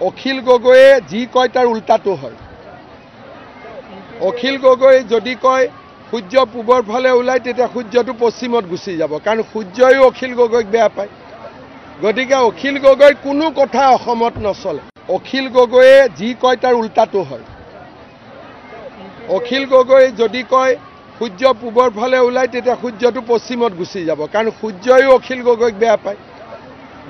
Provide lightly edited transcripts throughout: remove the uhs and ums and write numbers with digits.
অখিল গগৈয়ে যি কয় তাৰ উল্টাটো হয়। অখিল গগৈ যদি কয় সূৰ্য পূবৰ ফালে ওলাই তেতিয়া সূৰ্যটো পশ্চিমত গুচি যাব, কাৰণ সূৰ্যইও অখিল গগৈক বেয়া পায়। গতিকে অখিল গগৈ কোনো কথা অসমত নচলে। অখিল গগৈয়ে যি কয় তাৰ উল্টাটো হয়। অখিল গগৈ যদি কয় সূৰ্য পূবৰ ফালে ওলাই তেতিয়া সূৰ্যটো পশ্চিমত গুচি যাব, কাৰণ সূৰ্যইও অখিল গগৈক বেয়া পায়।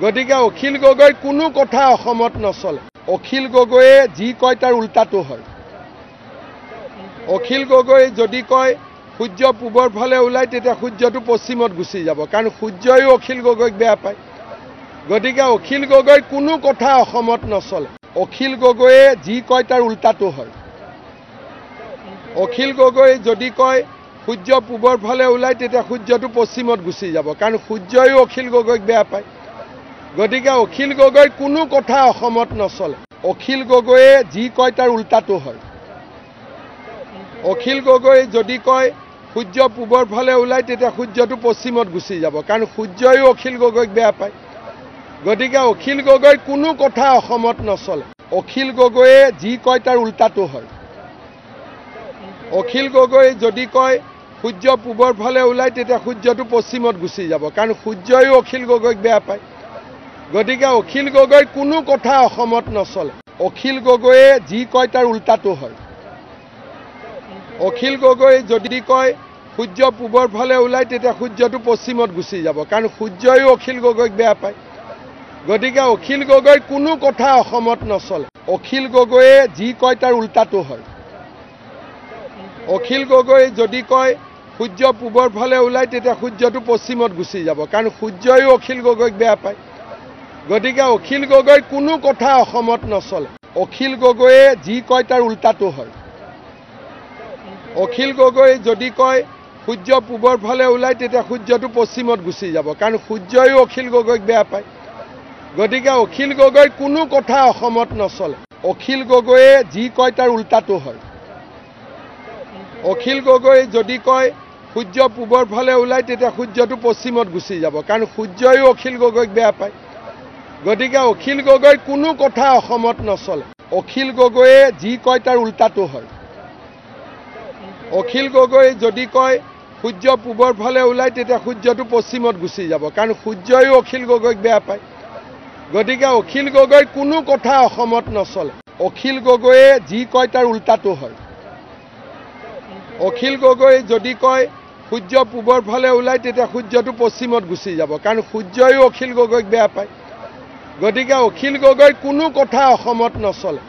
গতিকে অখিল গগৈ কোনো কথা অসমত নচলে। অখিল গগৈয়ে যি কয় তাৰ উল্টাটো হয়। অখিল গগৈ যদি কয় সূৰ্য পূবৰ ফালে ওলাই তেতিয়া সূৰ্যটো পশ্চিমত গুচি যাব, কাৰণ সূৰ্যইও অখিল গগৈক বেয়া পায়। গতিকে অখিল গগৈ কোনো কথা অসমত নচলে। অখিল গগৈয়ে যি কয় তাৰ উল্টাটো হয়। অখিল গগৈ যদি কয় সূৰ্য পূবৰ ফালে ওলাই তেতিয়া সূৰ্যটো পশ্চিমত গুচি যাব, কাৰণ সূৰ্যইও অখিল গগৈক বেয়া পায়। গতিকে অখিল গগৈ কোনো কথা অসমত নচলে। অখিল গগৈয়ে যি কয় তাৰ উল্টাটো হয়। অখিল গগৈ যদি কয় সূৰ্য পূবৰ ফালে ওলাই তেতিয়া সূৰ্যটো পশ্চিমত গুচি যাব, কাৰণ সূৰ্যইও অখিল গগৈক বেয়া পায়। গতিকে অখিল গগৈ কোনো কথা অসমত নচলে। অখিল গগৈয়ে যি কয় তাৰ উল্টাটো হয়। অখিল গগৈ যদি কয় সূৰ্য পূবৰ ফালে ওলাই তেতিয়া সূৰ্যটো পশ্চিমত গুচি যাব, কাৰণ সূৰ্যইও অখিল গগৈক বেয়া পায়। গতিকে অখিল গগৈ কোনো কথা অসমত নচলে। অখিল গগৈয়ে যি কয় তাৰ উল্টাটো হয়। অখিল গগৈ যদি কয় সূৰ্য পূবৰ ফালে ওলাই তেতিয়া সূৰ্যটো পশ্চিমত গুচি যাব, কাৰণ সূৰ্যইও অখিল গগৈক বেয়া পায়। গতিকে অখিল গগৈ কোনো কথা অসমত নচলে। অখিল গগৈয়ে যি কয় তাৰ উল্টাটো হয়। অখিল গগৈ যদি কয় সূৰ্য পূবৰ ফালে ওলাই তেতিয়া সূৰ্যটো পশ্চিমত গুচি যাব, কাৰণ সূৰ্যইও অখিল গগৈক বেয়া পায়। গতিকে অখিল গগৈ কোনো কথা অসমত নচলে। অখিল গগৈয়ে যি কয় তাৰ উল্টাটো হয়। অখিল গগৈ যদি কয় সূৰ্য পূবৰ ফালে ওলাই তেতিয়া সূৰ্যটো পশ্চিমত গুচি যাব, কাৰণ সূৰ্যইও অখিল গগৈক বেয়া পায়। গতিকে অখিল গগৈ কোনো কথা অসমত নচলে। অখিল গগৈয়ে যি কয় তাৰ উল্টাটো হয়। অখিল গগৈ যদি কয় সূৰ্য পূবৰ ফালে ওলাই তেতিয়া সূৰ্যটো পশ্চিমত গুচি যাব, কাৰণ সূৰ্যইও অখিল গগৈক বেয়া পায়। গতিকে অখিল গগৈ কোনো কথা অসমত নচলে। অখিল গগৈয়ে যি কয় তাৰ উল্টাটো হয়। অখিল গগৈ যদি কয় সূৰ্য পূবৰ ফালে ওলাই তেতিয়া সূৰ্যটো পশ্চিমত গুচি যাব, কাৰণ সূৰ্যইও অখিল গগৈক বেয়া পায়। গতিকে অখিল গগৈ কোনো কথা অসমত নচলে। অখিল গগৈয়ে যি কয় তাৰ উল্টাটো হয়। অখিল গগৈ যদি কয় সূৰ্য পূবৰ ফালে ওলাই তেতিয়া সূৰ্যটো পশ্চিমত গুচি যাব, কাৰণ সূৰ্যইও অখিল গগৈক বেয়া পায়। গতিকে অখিল গগৈ কোনো কথা অসমত নচলে।